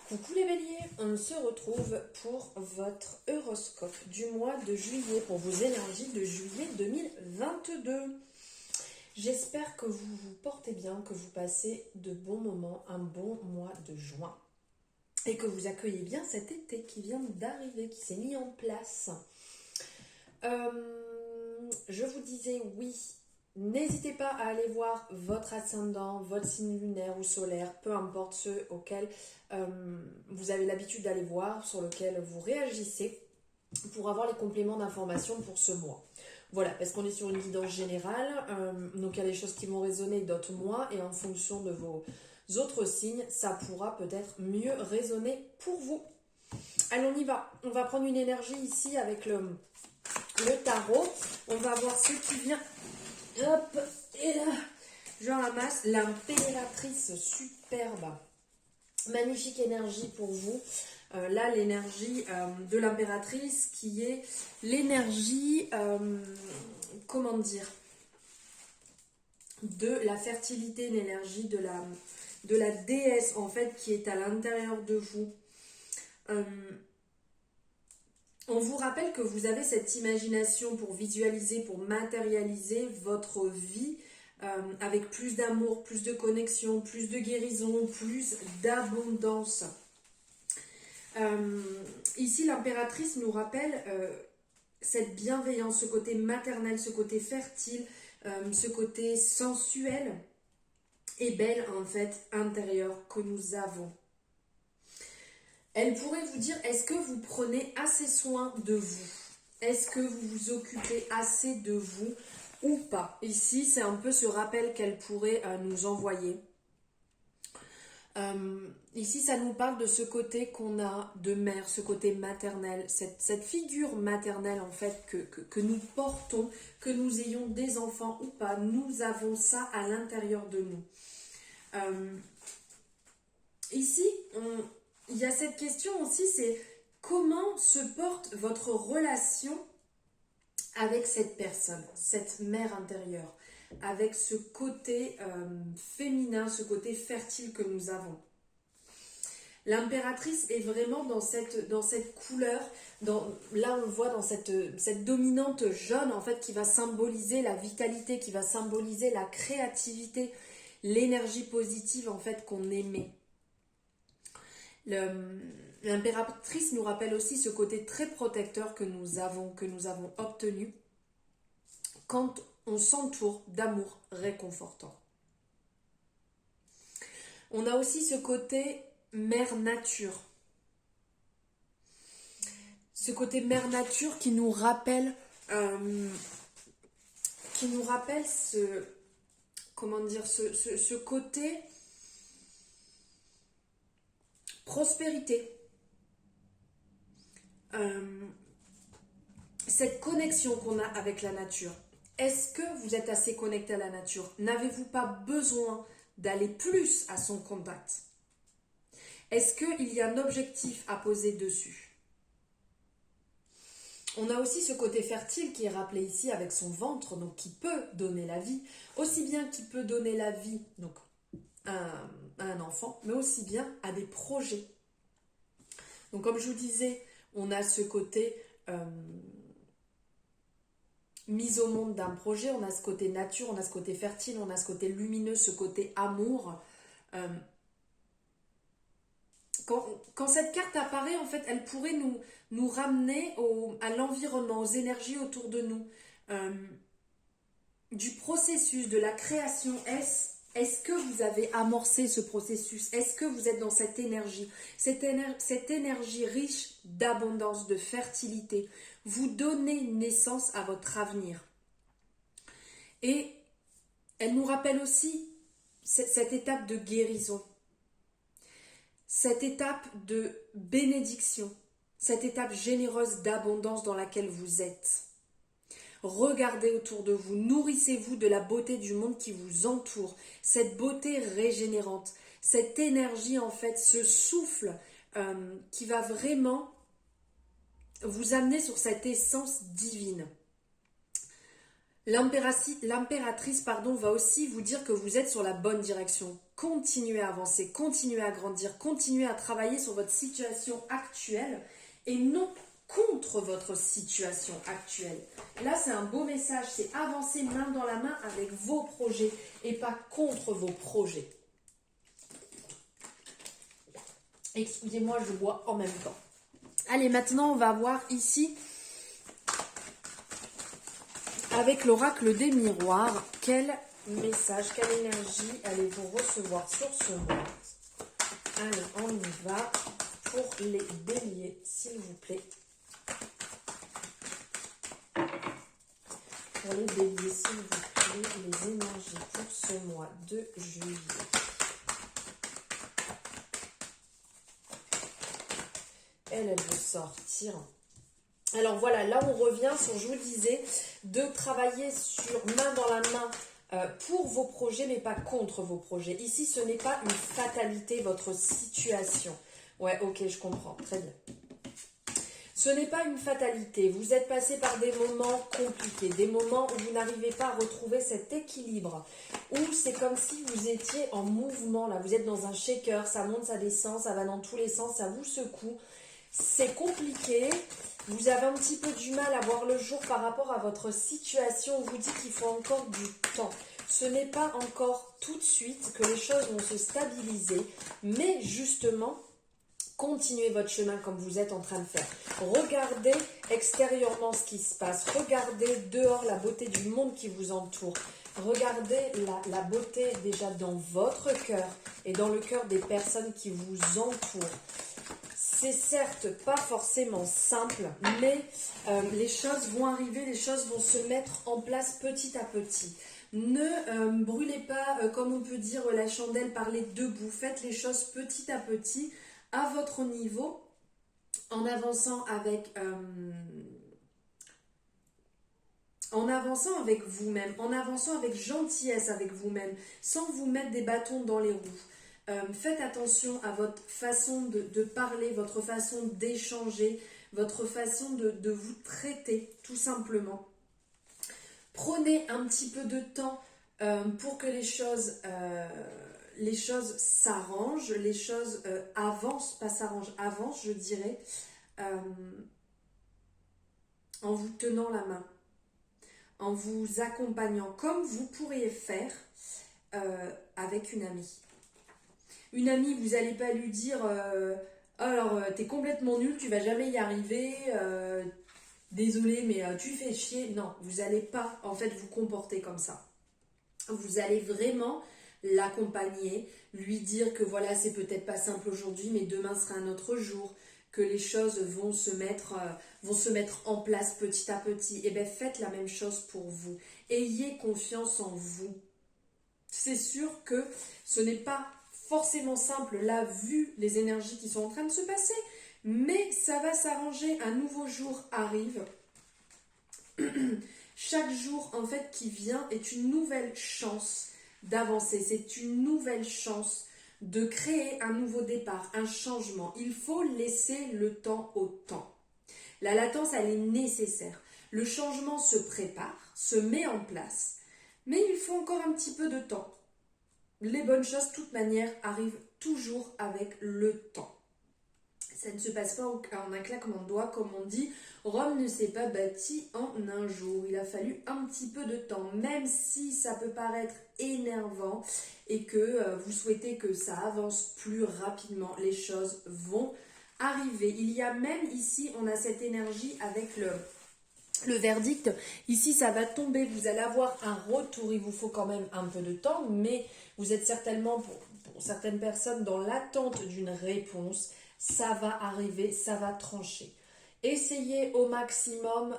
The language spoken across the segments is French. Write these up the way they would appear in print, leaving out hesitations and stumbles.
Coucou les béliers, on se retrouve pour votre horoscope du mois de juillet, pour vos énergies de juillet 2022. J'espère que vous vous portez bien, que vous passez de bons moments, un bon mois de juin. Et que vous accueillez bien cet été qui vient d'arriver, qui s'est mis en place. Je vous disais oui. N'hésitez pas à aller voir votre ascendant, votre signe lunaire ou solaire, peu importe ceux auxquels vous avez l'habitude d'aller voir, sur lesquels vous réagissez, pour avoir les compléments d'information pour ce mois. Voilà, parce qu'on est sur une guidance générale, donc il y a des choses qui vont résonner, d'autres moins, et en fonction de vos autres signes, ça pourra peut-être mieux résonner pour vous. Allez, on y va. On va prendre une énergie ici avec le tarot. On va voir ce qui vient. Hop, et là, je ramasse l'impératrice, superbe, magnifique énergie pour vous. Là, l'énergie de l'impératrice qui est l'énergie, comment dire, de la fertilité, l'énergie de la déesse en fait qui est à l'intérieur de vous. On vous rappelle que vous avez cette imagination pour visualiser, pour matérialiser votre vie avec plus d'amour, plus de connexion, plus de guérison, plus d'abondance. Ici, l'impératrice nous rappelle cette bienveillance, ce côté maternel, ce côté fertile, ce côté sensuel et belle en fait intérieur que nous avons. Elle pourrait vous dire, est-ce que vous prenez assez soin de vous? Est-ce que vous vous occupez assez de vous ou pas? Ici, c'est un peu ce rappel qu'elle pourrait nous envoyer. Ici, ça nous parle de ce côté qu'on a de mère, ce côté maternel, cette figure maternelle en fait que nous portons, que nous ayons des enfants ou pas, nous avons ça à l'intérieur de nous. Ici, il y a cette question aussi, c'est comment se porte votre relation avec cette personne, cette mère intérieure, avec ce côté féminin, ce côté fertile que nous avons. L'impératrice est vraiment dans cette couleur, là on le voit dans cette dominante jaune en fait qui va symboliser la vitalité, qui va symboliser la créativité, l'énergie positive en fait qu'on émet. L'impératrice nous rappelle aussi ce côté très protecteur que nous avons obtenu quand on s'entoure d'amour réconfortant. On a aussi ce côté mère nature. Ce côté mère nature qui nous rappelle ce côté prospérité. Cette connexion qu'on a avec la nature. Est-ce que vous êtes assez connecté à la nature? N'avez-vous pas besoin d'aller plus à son contact? Est-ce qu'il y a un objectif à poser dessus? On a aussi ce côté fertile qui est rappelé ici avec son ventre, donc qui peut donner la vie, aussi bien qui peut donner la vie donc à un enfant, mais aussi bien à des projets. Donc comme je vous disais, on a ce côté mise au monde d'un projet, on a ce côté nature, on a ce côté fertile, on a ce côté lumineux, ce côté amour. Quand cette carte apparaît, en fait, elle pourrait nous ramener à l'environnement, aux énergies autour de nous, du processus, de la création. Est-ce que vous avez amorcé ce processus? Est-ce que vous êtes dans cette énergie? Cette énergie riche d'abondance, de fertilité. Vous donnez naissance à votre avenir. Et elle nous rappelle aussi cette étape de guérison. Cette étape de bénédiction. Cette étape généreuse d'abondance dans laquelle vous êtes. Regardez autour de vous, nourrissez-vous de la beauté du monde qui vous entoure, cette beauté régénérante, cette énergie en fait, ce souffle qui va vraiment vous amener sur cette essence divine. L'impératrice va aussi vous dire que vous êtes sur la bonne direction. continuez à avancer, continuez à grandir, continuez à travailler sur votre situation actuelle et non contre votre situation actuelle. Là, c'est un beau message, c'est avancer main dans la main avec vos projets et pas contre vos projets. Excusez-moi, je bois en même temps. Allez, maintenant, on va voir ici, avec l'oracle des miroirs, quel message, quelle énergie allez-vous recevoir sur ce mois? Allez, on y va pour les béliers, s'il vous plaît. Pour les béliers, s'il vous plaît, les énergies pour ce mois de juillet. Elle veut sortir. Alors voilà, là on revient sur, je vous disais, de travailler sur main dans la main pour vos projets, mais pas contre vos projets. Ici, ce n'est pas une fatalité, votre situation. Ouais, ok, je comprends, très bien. Ce n'est pas une fatalité. Vous êtes passé par des moments compliqués, des moments où vous n'arrivez pas à retrouver cet équilibre, où c'est comme si vous étiez en mouvement, là. Vous êtes dans un shaker, ça monte, ça descend, ça va dans tous les sens, ça vous secoue. C'est compliqué. Vous avez un petit peu du mal à voir le jour par rapport à votre situation. On vous dit qu'il faut encore du temps. Ce n'est pas encore tout de suite que les choses vont se stabiliser, mais justement, continuez votre chemin comme vous êtes en train de faire. Regardez extérieurement ce qui se passe. Regardez dehors la beauté du monde qui vous entoure. Regardez la beauté déjà dans votre cœur et dans le cœur des personnes qui vous entourent. C'est certes pas forcément simple, mais les choses vont arriver, les choses vont se mettre en place petit à petit. Ne brûlez pas, comme on peut dire, la chandelle par les deux bouts. Faites les choses petit à petit, à votre niveau, en avançant avec vous-même, en avançant avec gentillesse avec vous-même, sans vous mettre des bâtons dans les roues. Faites attention à votre façon de parler, votre façon d'échanger, votre façon de vous traiter, tout simplement. Prenez un petit peu de temps pour que les choses s'arrangent, les choses avancent, pas s'arrangent, avancent, je dirais, en vous tenant la main, en vous accompagnant, comme vous pourriez faire avec une amie. Une amie, vous n'allez pas lui dire alors t'es complètement nul, tu vas jamais y arriver, désolé mais tu fais chier. Non, vous n'allez pas en fait vous comporter comme ça. Vous allez vraiment l'accompagner, lui dire que voilà, c'est peut-être pas simple aujourd'hui, mais demain sera un autre jour, que les choses vont se mettre en place petit à petit. Et bien faites la même chose pour vous. Ayez confiance en vous. C'est sûr que ce n'est pas forcément simple là, vu les énergies qui sont en train de se passer, mais ça va s'arranger, un nouveau jour arrive. Chaque jour en fait qui vient est une nouvelle chance d'avancer, c'est une nouvelle chance de créer un nouveau départ, un changement. Il faut laisser le temps au temps. La latence, elle est nécessaire. Le changement se prépare, se met en place, mais il faut encore un petit peu de temps. Les bonnes choses, de toute manière, arrivent toujours avec le temps. Ça ne se passe pas en un claquement de doigts, comme on dit. Rome ne s'est pas bâtie en un jour. Il a fallu un petit peu de temps, même si ça peut paraître énervant et que vous souhaitez que ça avance plus rapidement. Les choses vont arriver. Il y a même ici, on a cette énergie avec le verdict. Ici, ça va tomber. Vous allez avoir un retour. Il vous faut quand même un peu de temps, mais vous êtes certainement, pour certaines personnes, dans l'attente d'une réponse. Ça va arriver, ça va trancher. Essayez au maximum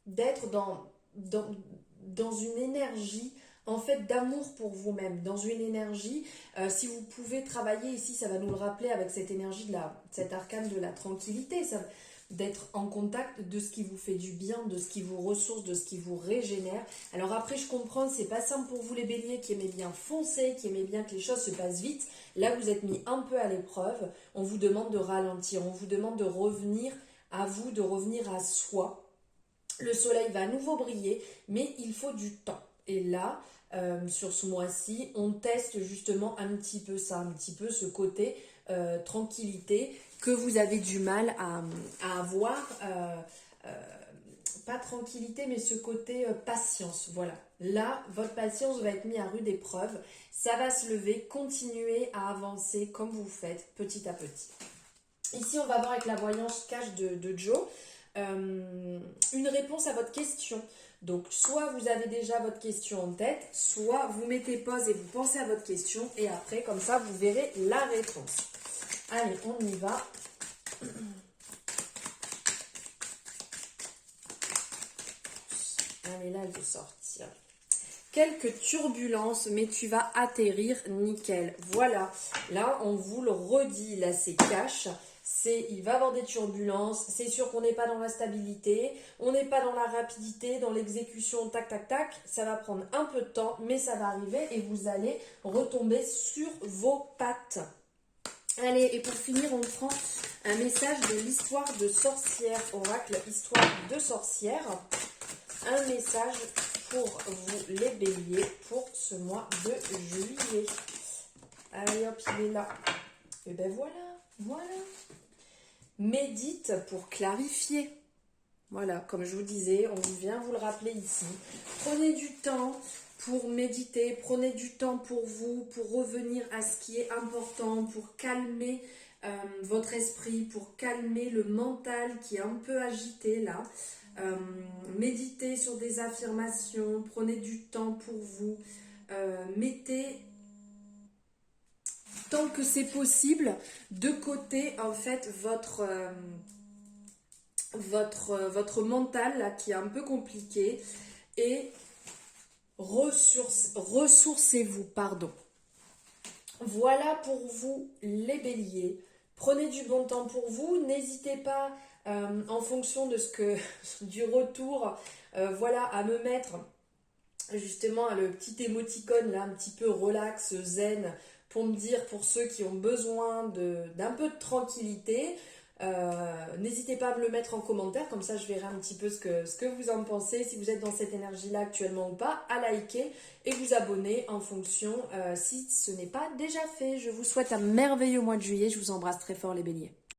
d'être dans une énergie en fait d'amour pour vous-même, dans une énergie, si vous pouvez travailler ici, ça va nous le rappeler avec cette énergie cet arcane de la tranquillité, d'être en contact de ce qui vous fait du bien, de ce qui vous ressource, de ce qui vous régénère. Alors après, je comprends, c'est pas simple pour vous les béliers qui aimez bien foncer, qui aimez bien que les choses se passent vite. Là, vous êtes mis un peu à l'épreuve. On vous demande de ralentir, on vous demande de revenir à vous, de revenir à soi. Le soleil va à nouveau briller, mais il faut du temps. Et là, sur ce mois-ci. On teste justement un petit peu ça, un petit peu ce côté tranquillité que vous avez du mal à avoir. Pas tranquillité, mais ce côté patience. Voilà. Là, votre patience va être mise à rude épreuve. Ça va se lever. Continuez à avancer comme vous faites, petit à petit. Ici, on va voir avec la voyance cash de Joe une réponse à votre question. Donc, soit vous avez déjà votre question en tête, soit vous mettez pause et vous pensez à votre question. Et après, comme ça, vous verrez la réponse. Allez, on y va. Allez, là, elle veut sortir. Quelques turbulences, mais tu vas atterrir nickel. Voilà, là, on vous le redit, là, c'est cash. Il va y avoir des turbulences, c'est sûr qu'on n'est pas dans la stabilité, on n'est pas dans la rapidité, dans l'exécution, tac, tac, tac. Ça va prendre un peu de temps, mais ça va arriver et vous allez retomber sur vos pattes. Allez, et pour finir, on prend un message de l'histoire de sorcière, oracle, histoire de sorcière. Un message pour vous les béliers pour ce mois de juillet. Allez hop, il est là. Et ben voilà. Médite pour clarifier. Voilà, comme je vous disais, on vient vous le rappeler ici. Prenez du temps pour méditer, prenez du temps pour vous, pour revenir à ce qui est important, pour calmer votre esprit, pour calmer le mental qui est un peu agité là. Méditez sur des affirmations, prenez du temps pour vous, mettez tant que c'est possible de côté en fait votre mental là, qui est un peu compliqué et ressourcez-vous, pardon. Voilà pour vous les béliers. Prenez du bon temps pour vous, n'hésitez pas en fonction de du retour, voilà, à me mettre justement le petit émoticône là, un petit peu relax, zen, pour me dire, pour ceux qui ont besoin d'un peu de tranquillité. N'hésitez pas à me le mettre en commentaire, comme ça je verrai un petit peu ce que vous en pensez, si vous êtes dans cette énergie là actuellement ou pas, à liker et vous abonner en fonction si ce n'est pas déjà fait. Je vous souhaite un merveilleux mois de juillet, je vous embrasse très fort les béliers.